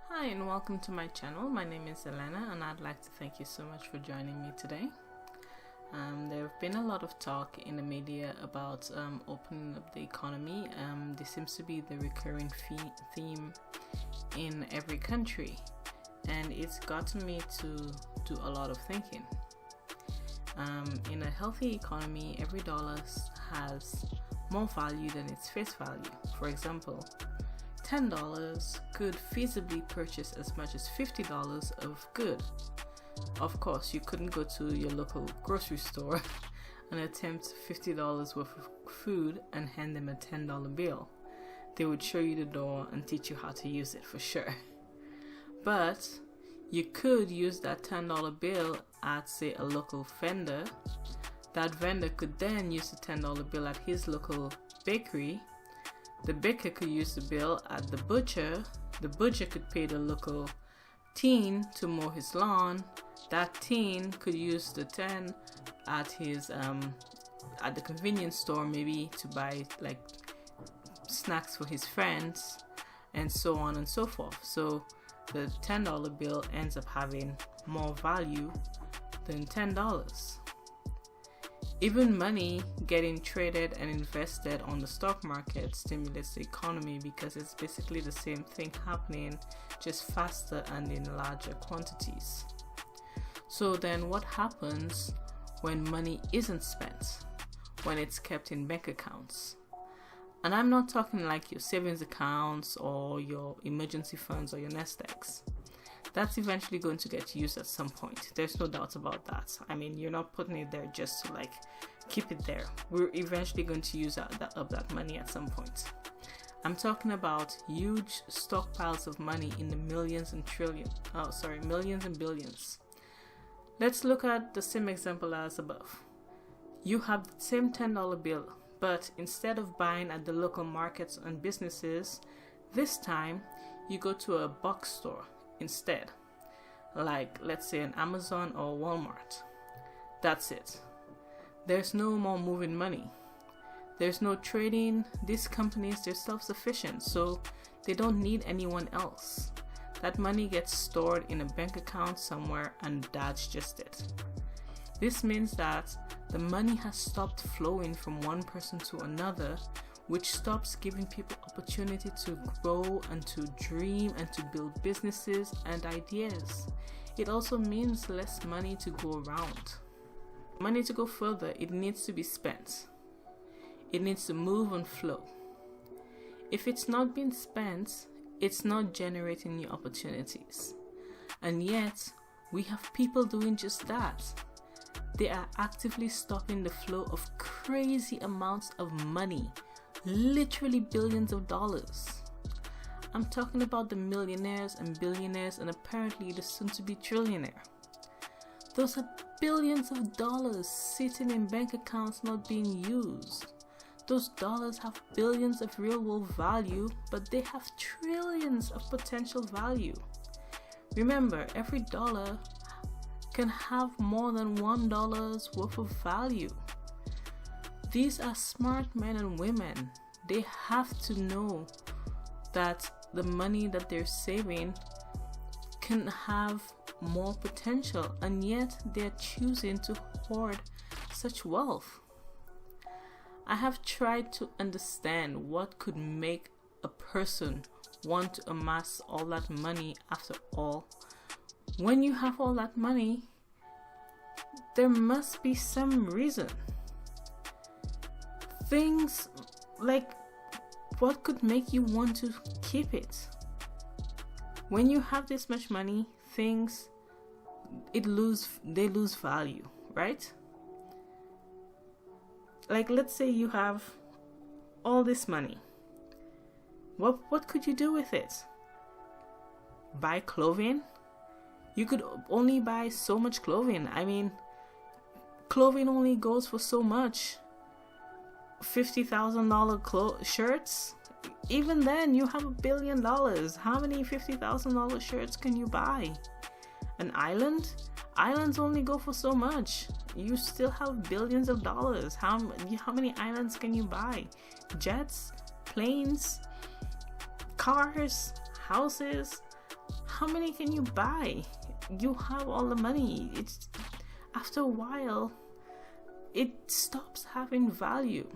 Hi and welcome to my channel. My name is Elena and I'd like to thank you so much for joining me today. There have been a lot of talk in the media about opening up the economy. This seems to be the recurring theme in every country, and it's gotten me to do a lot of thinking. In a healthy economy, every dollar has more value than its face value. For example, $10 could feasibly purchase as much as $50 of good. Of course, you couldn't go to your local grocery store and attempt $50 worth of food and hand them a $10 bill. They would show you the door and teach you how to use it for sure. But you could use that $10 bill at, say, a local vendor. That vendor could then use the $10 bill at his local bakery. The baker could use the bill at the butcher. The butcher could pay the local teen to mow his lawn. That teen could use the 10 at his at the convenience store, maybe to buy like snacks for his friends, and so on and so forth. So the $10 bill ends up having more value than $10. Even money getting traded and invested on the stock market stimulates the economy because it's basically the same thing happening, just faster and in larger quantities. So then what happens when money isn't spent, when it's kept in bank accounts? And I'm not talking like your savings accounts or your emergency funds or your nest eggs. That's eventually going to get used at some point. There's no doubt about that. I mean, you're not putting it there just to like keep it there. We're eventually going to use up that money at some point. I'm talking about huge stockpiles of money in the millions and billions. Let's look at the same example as above. You have the same $10 bill, but instead of buying at the local markets and businesses, this time you go to a box store instead, like let's say an Amazon or Walmart. That's it. There's no more moving money. There's no trading. These companies, they're self-sufficient, so they don't need anyone else. That money gets stored in a bank account somewhere, and that's just it. This means that the money has stopped flowing from one person to another, which stops giving people opportunity to grow and to dream and to build businesses and ideas. It also means less money to go around. Money to go further, it needs to be spent. It needs to move and flow. If it's not being spent, it's not generating new opportunities. And yet, we have people doing just that. They are actively stopping the flow of crazy amounts of money. Literally billions of dollars. I'm talking about the millionaires and billionaires and apparently the soon-to-be trillionaire. Those are billions of dollars sitting in bank accounts not being used. Those dollars have billions of real-world value, but they have trillions of potential value. Remember, every dollar can have more than $1 worth of value. These are smart men and women. They have to know that the money that they're saving can have more potential, and yet they're choosing to hoard such wealth. I have tried to understand what could make a person want to amass all that money. After all, when you have all that money, there must be some reason. Things like, what could make you want to keep it? When you have this much money, things they lose value, right? Like, let's say you have all this money. What could you do with it? Buy clothing? You could only buy so much clothing. I mean, clothing only goes for so much. $50,000 shirts? Even then, you have $1 billion. How many $50,000 shirts can you buy? An island? Islands only go for so much. You still have billions of dollars. How many islands can you buy? Jets? Planes? Cars? Houses? how many can you buy? You have all the money. It's after a while, it stops having value.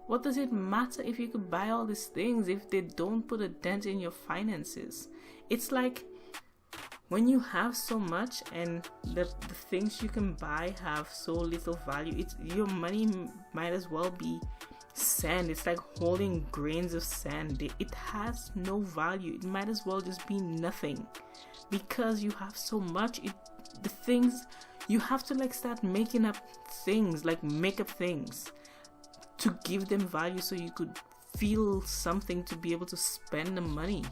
What does it matter if you could buy all these things if they don't put a dent in your finances? It's like when you have so much and the things you can buy have so little value, your money might as well be sand. It's like holding grains of sand. It has no value. It might as well just be nothing because you have so much. The things you have to like start making up things, like make up things to give them value so you could feel something to be able to spend the money.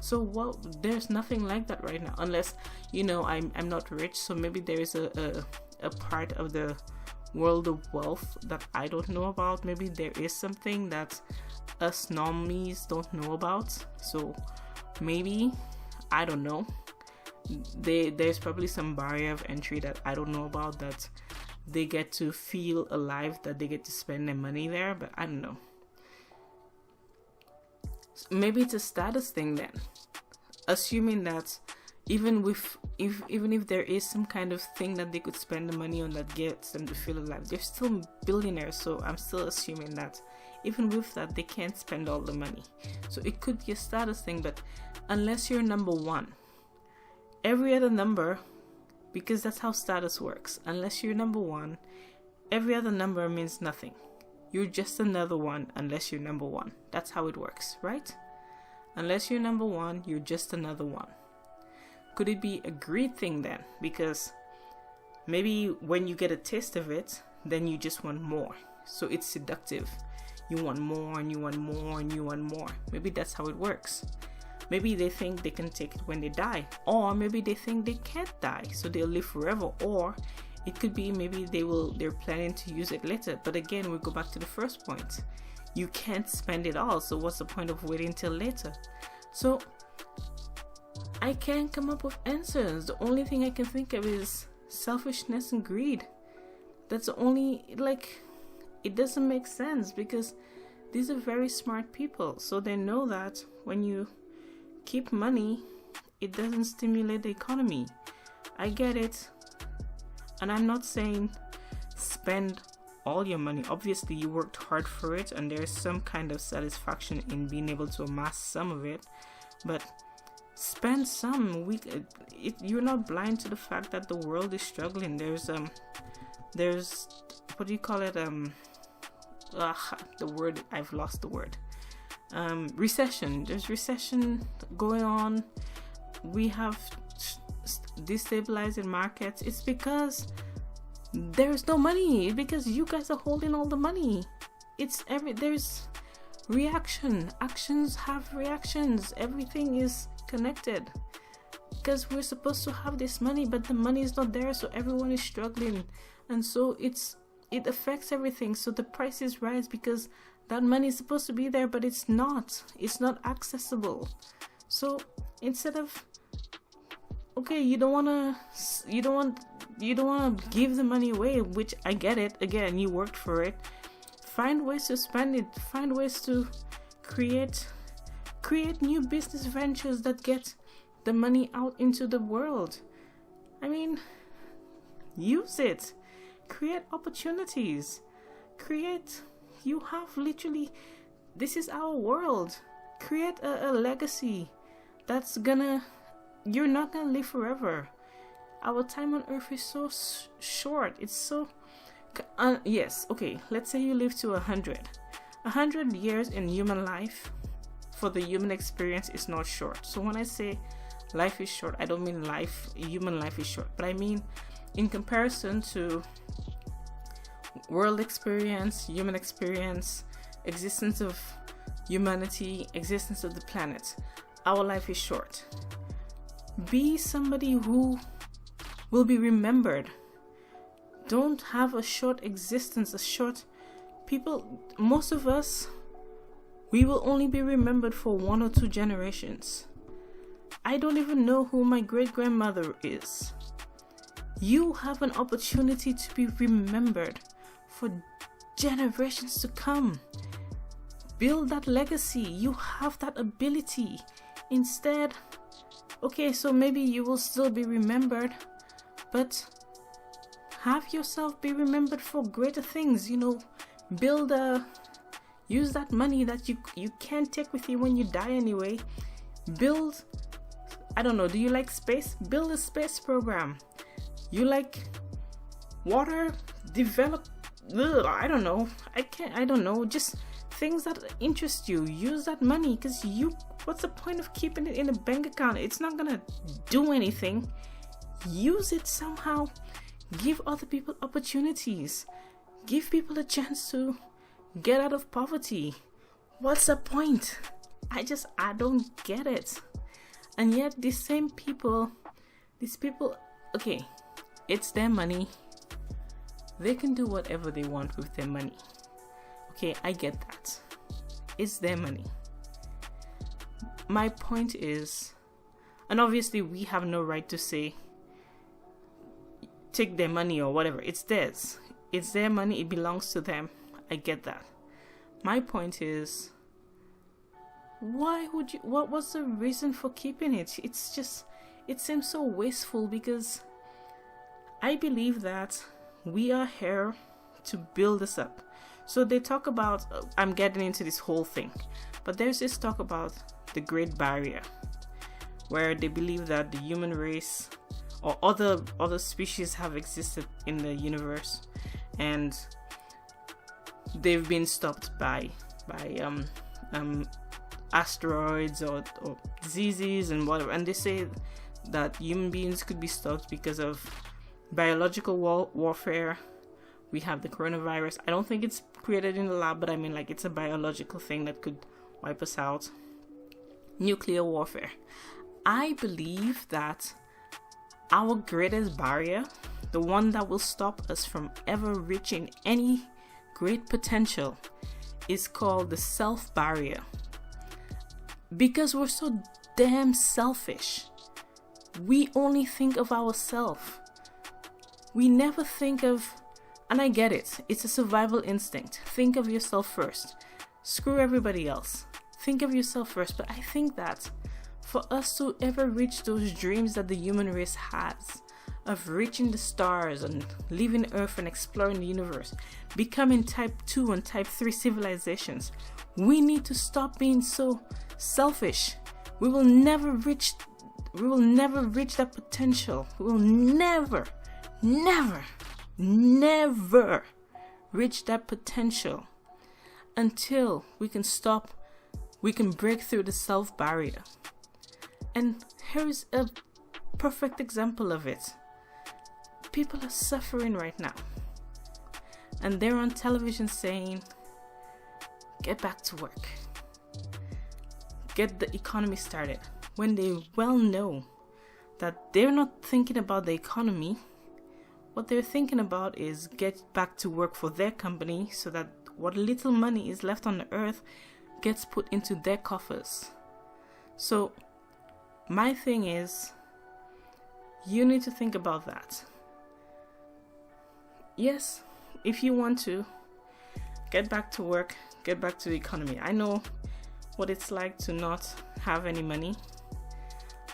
So there's nothing like that right now, unless I'm not rich, so maybe there is a part of the world of wealth that I don't know about. Maybe there is something that us normies don't know about, so maybe, I don't know, there's probably some barrier of entry that I don't know about, that they get to feel alive, that they get to spend their money there, but I don't know. Maybe it's a status thing then, assuming that even if there is some kind of thing that they could spend the money on that gets them to feel alive, they're still billionaires. So I'm still assuming that even with that, they can't spend all the money. So it could be a status thing, but unless you're number one, every other number, because that's how status works, unless you're number one, every other number means nothing. You're just another one unless you're number one. That's how it works, right? Unless you're number one, you're just another one. Could it be a greed thing then? Because maybe when you get a taste of it, then you just want more. So it's seductive. You want more and you want more and you want more. Maybe that's how it works. Maybe they think they can take it when they die. Or maybe they think they can't die, so they'll live forever. Or it could be maybe they're planning to use it later. But again, we go back to the first point. You can't spend it all, so what's the point of waiting till later? So I can't come up with answers. The only thing I can think of is selfishness and greed. That's the only, it doesn't make sense, because these are very smart people. So they know that when you keep money, it doesn't stimulate the economy. I get it. And I'm not saying spend all your money. Obviously, you worked hard for it, and there's some kind of satisfaction in being able to amass some of it. But spend some. You're not blind to the fact that the world is struggling. There's what do you call it? The word, I've lost the word. Recession. There's recession going on. We have destabilizing markets. It's because there's no money. It's because you guys are holding all the money. There's reaction. Actions have reactions. Everything is connected. Because we're supposed to have this money, but the money is not there, so everyone is struggling, and so it affects everything. So the prices rise because that money is supposed to be there, but it's not accessible. So instead of, okay, you don't want to give the money away, which I get it. Again, you worked for it. Find ways to spend it. Find ways to create new business ventures that get the money out into the world. I mean, use it. Create opportunities. You have literally, this is our world. Create a legacy you're not gonna live forever. Our time on earth is so short. It's so, yes, okay, let's say you live to 100. 100 years in human life for the human experience is not short. So when I say life is short, I don't mean human life is short, but I mean in comparison to world experience, human experience, existence of humanity, existence of the planet, our life is short. Be somebody who will be remembered. Don't have a short existence, most of us, we will only be remembered for 1 or 2 generations. I don't even know who my great-grandmother is. You have an opportunity to be remembered for generations to come. Build that legacy. You have that ability. Instead, Okay, so maybe you will still be remembered, but have yourself be remembered for greater things. Use that money that you can't take with you when you die anyway. Build, I don't know, do you like space? Build a space program. You like water? Develop, I don't know, just things that interest you. Use that money, because what's the point of keeping it in a bank account? It's not gonna do anything. Use it somehow. Give other people opportunities. Give people a chance to get out of poverty. What's the point? I don't get it. And yet these people, okay, it's their money. They can do whatever they want with their money. Okay, I get that. It's their money. My point is, and obviously we have no right to say, take their money or whatever. It's theirs. It's their money. It belongs to them. I get that. My point is, what was the reason for keeping it? It seems so wasteful, because I believe that we are here to build this up. So they talk about, I'm getting into this whole thing, but there's this talk about the Great Barrier, where they believe that the human race or other species have existed in the universe, and they've been stopped by asteroids or diseases and whatever. And they say that human beings could be stopped because of biological warfare. We have the coronavirus. I don't think it's created in the lab, but I mean, like, it's a biological thing that could wipe us out. Nuclear warfare. I believe that our greatest barrier, the one that will stop us from ever reaching any great potential, is called the self barrier. Because we're so damn selfish. We only think of ourselves. We never think of, and I get it, it's a survival instinct. Think of yourself first. Screw everybody else. Think of yourself first. But I think that for us to ever reach those dreams that the human race has, of reaching the stars and leaving Earth and exploring the universe, becoming type 2 and type 3 civilizations, we need to stop being so selfish. We will never reach that potential. We will never reach that potential until we can break through the self barrier. And here is a perfect example of it. People are suffering right now, and they're on television saying, get back to work, get the economy started, when they well know that they're not thinking about the economy. What they're thinking about is get back to work for their company, so that what little money is left on the earth gets put into their coffers. So my thing is, you need to think about that. Yes, if you want to, get back to work, get back to the economy. I know what it's like to not have any money.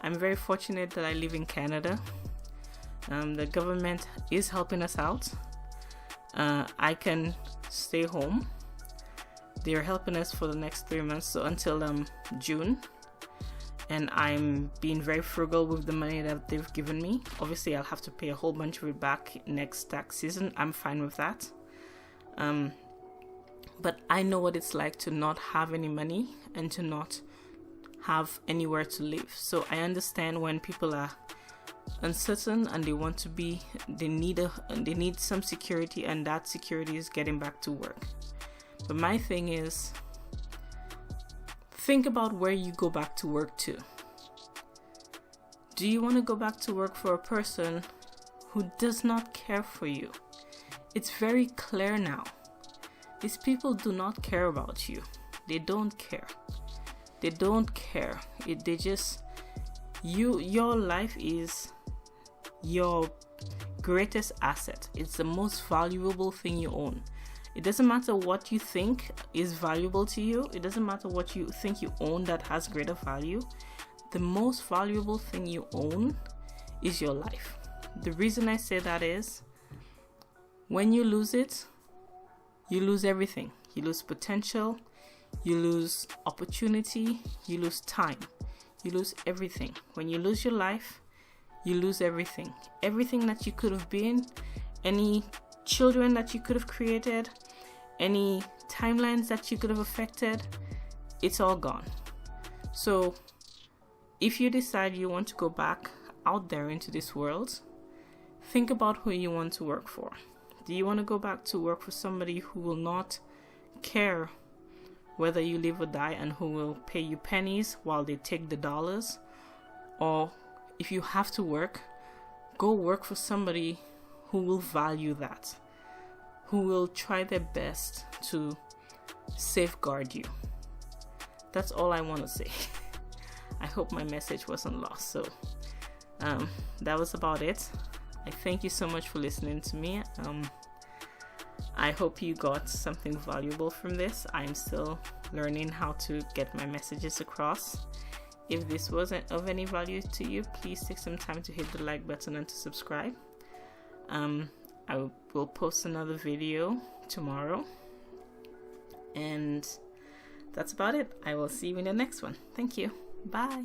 I'm very fortunate that I live in Canada. The government is helping us out. I can stay home. They're helping us for the next 3 months, so until June. And I'm being very frugal with the money that they've given me. Obviously, I'll have to pay a whole bunch of it back next tax season. I'm fine with that. But I know what it's like to not have any money and to not have anywhere to live. So I understand when people are uncertain and they need some security, and that security is getting back to work. But my thing is, think about where you go back to work to. Do you want to go back to work for a person who does not care for you? It's very clear now. These people do not care about you. They don't care. They don't care. Your life is your greatest asset. It's the most valuable thing you own. It doesn't matter what you think is valuable to you. It doesn't matter what you think you own that has greater value. the most valuable thing you own is your life. The reason I say that is, when you lose it, you lose everything. You lose potential, you lose opportunity, you lose time, you lose everything. When you lose your life, you lose everything. Everything that you could have been, any children that you could have created, any timelines that you could have affected, it's all gone. So if you decide you want to go back out there into this world, think about who you want to work for. Do you want to go back to work for somebody who will not care whether you live or die and who will pay you pennies while they take the dollars? Or if you have to work, go work for somebody who will value that, who will try their best to safeguard you. That's all I want to say. I hope my message wasn't lost. So that was about it. I thank you so much for listening to me. I hope you got something valuable from this. I'm still learning how to get my messages across. If this wasn't of any value to you, please take some time to hit the like button and to subscribe. I will post another video tomorrow. And that's about it. I will see you in the next one. Thank you. Bye.